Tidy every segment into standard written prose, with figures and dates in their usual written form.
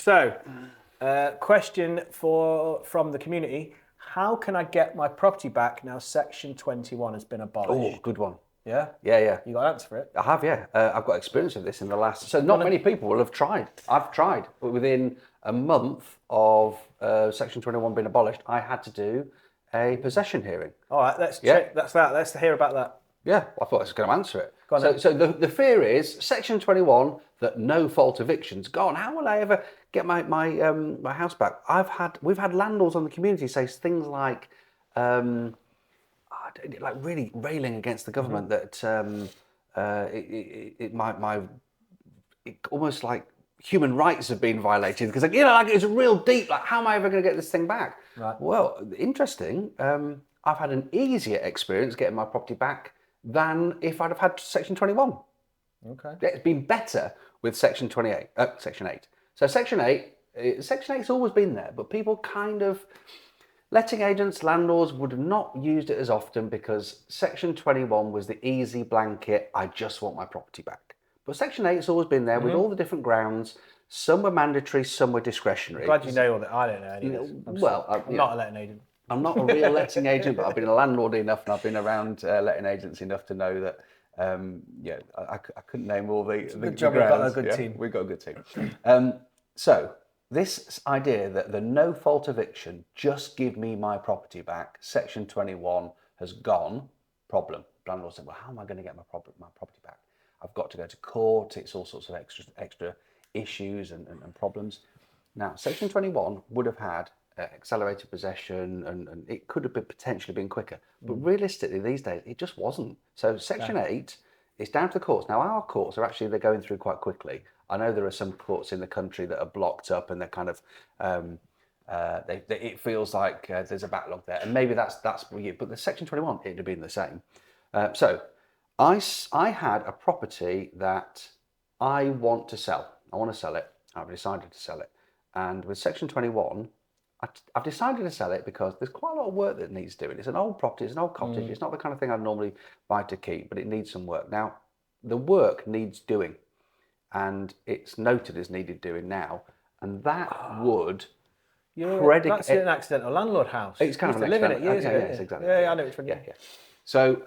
So, question from the community. How can I get my property back now Section 21 has been abolished? Oh, good one. Yeah? Yeah. You got an answer for it? I have, yeah. I've got experience of this in the last... So not many people will have tried. I've tried. But within a month of Section 21 being abolished, I had to do a possession hearing. All right, let's check. That's that. Let's hear about that. Yeah, I thought I was going to answer it. Go on So the fear is Section 21 that no fault evictions gone. How will I ever get my house back? We've had landlords on the community say things like really railing against the government that almost like human rights have been violated because it's real deep. Like, how am I ever going to get this thing back? Right. Well, interesting. I've had an easier experience getting my property back than if I'd have had Section 21. Okay. It's been better with Section 28, Section 8. So Section 8's always been there, but people kind of, letting agents, landlords would have not used it as often because Section 21 was the easy blanket, I just want my property back. But Section 8's always been there with all the different grounds. Some were mandatory, some were discretionary. Glad you know all that. I don't know any of this. I'm not a letting agent. I'm not a real letting agent, but I've been a landlord enough and I've been around letting agents enough to know that, I couldn't name all the good job we've got a good team. We've got a good team. So this idea that the no fault eviction, just give me my property back, Section 21 has gone, problem. Landlord said, well, how am I going to get my property back? I've got to go to court, it's all sorts of extra issues and problems. Now, Section 21 would have had accelerated possession and it could have potentially been quicker. But realistically, these days, it just wasn't. So Section 8 is down to the courts. Now, our courts are actually, they're going through quite quickly. I know there are some courts in the country that are blocked up and they're kind of, it feels like there's a backlog there. And maybe that's for you. But the Section 21, it would have been the same. So I had a property that I want to sell. I want to sell it. I've decided to sell it. And with Section 21, I've decided to sell it because there's quite a lot of work that needs doing. It's an old property, it's an old cottage. It's not the kind of thing I'd normally buy to keep, but it needs some work. Now, the work needs doing, and it's noted as needed doing now, and that would predicate... That's an accidental landlord house. It's kind of an living it years ago. Yes, exactly. Yeah, I know which one. Yeah. So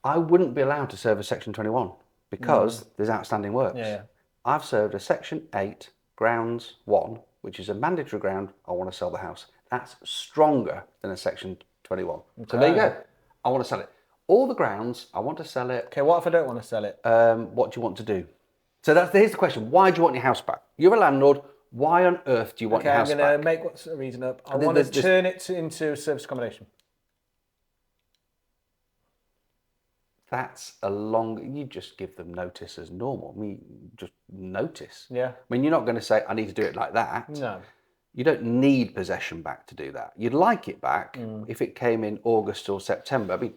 I wouldn't be allowed to serve a Section 21 because there's outstanding works. Yeah. I've served a Section 8 grounds 1, which is a mandatory ground, I want to sell the house. That's stronger than a Section 21. Okay. So there you go. I want to sell it. All the grounds, I want to sell it. Okay, what if I don't want to sell it? What do you want to do? So here's the question. Why do you want your house back? You're a landlord. Why on earth do you want your house back? I'm going to make what's the reason up. I want to turn it into service accommodation. That's you just give them notice as normal. I mean, just notice. Yeah. I mean, you're not going to say, I need to do it like that. No. You don't need possession back to do that. You'd like it back if it came in August or September. I mean,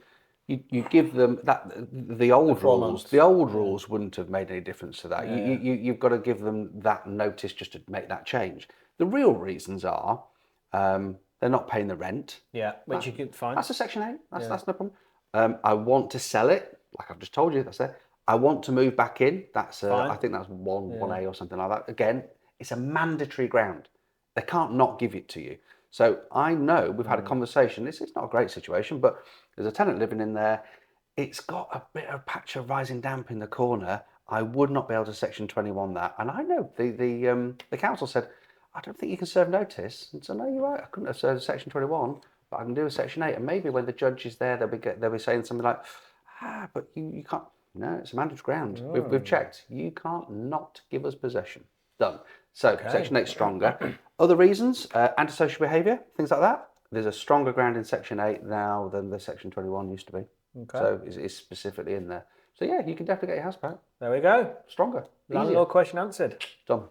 you give them that, the old rules. The old rules wouldn't have made any difference to that. Yeah. You've got to give them that notice just to make that change. The real reasons are they're not paying the rent. Yeah, which you can find. That's a Section 8. That's no problem. I want to sell it, like I've just told you, that's it. I want to move back in, that's I think that's 1A or something like that. Again, it's a mandatory ground. They can't not give it to you. So I know we've had a conversation, this is not a great situation, but there's a tenant living in there. It's got a bit of a patch of rising damp in the corner. I would not be able to Section 21 that. And I know the council said, I don't think you can serve notice. And so, no, you're right, I couldn't have served Section 21. But I can do a Section 8, and maybe when the judge is there, they'll be saying something like, but you can't. No, it's a mandatory ground. We've checked. You can't not give us possession. Done. So Section 8 stronger. Other reasons, antisocial behaviour, things like that. There's a stronger ground in Section 8 now than the Section 21 used to be. Okay. So it's specifically in there. So yeah, you can definitely get your house back. There we go. Stronger. Landlord question answered. Done.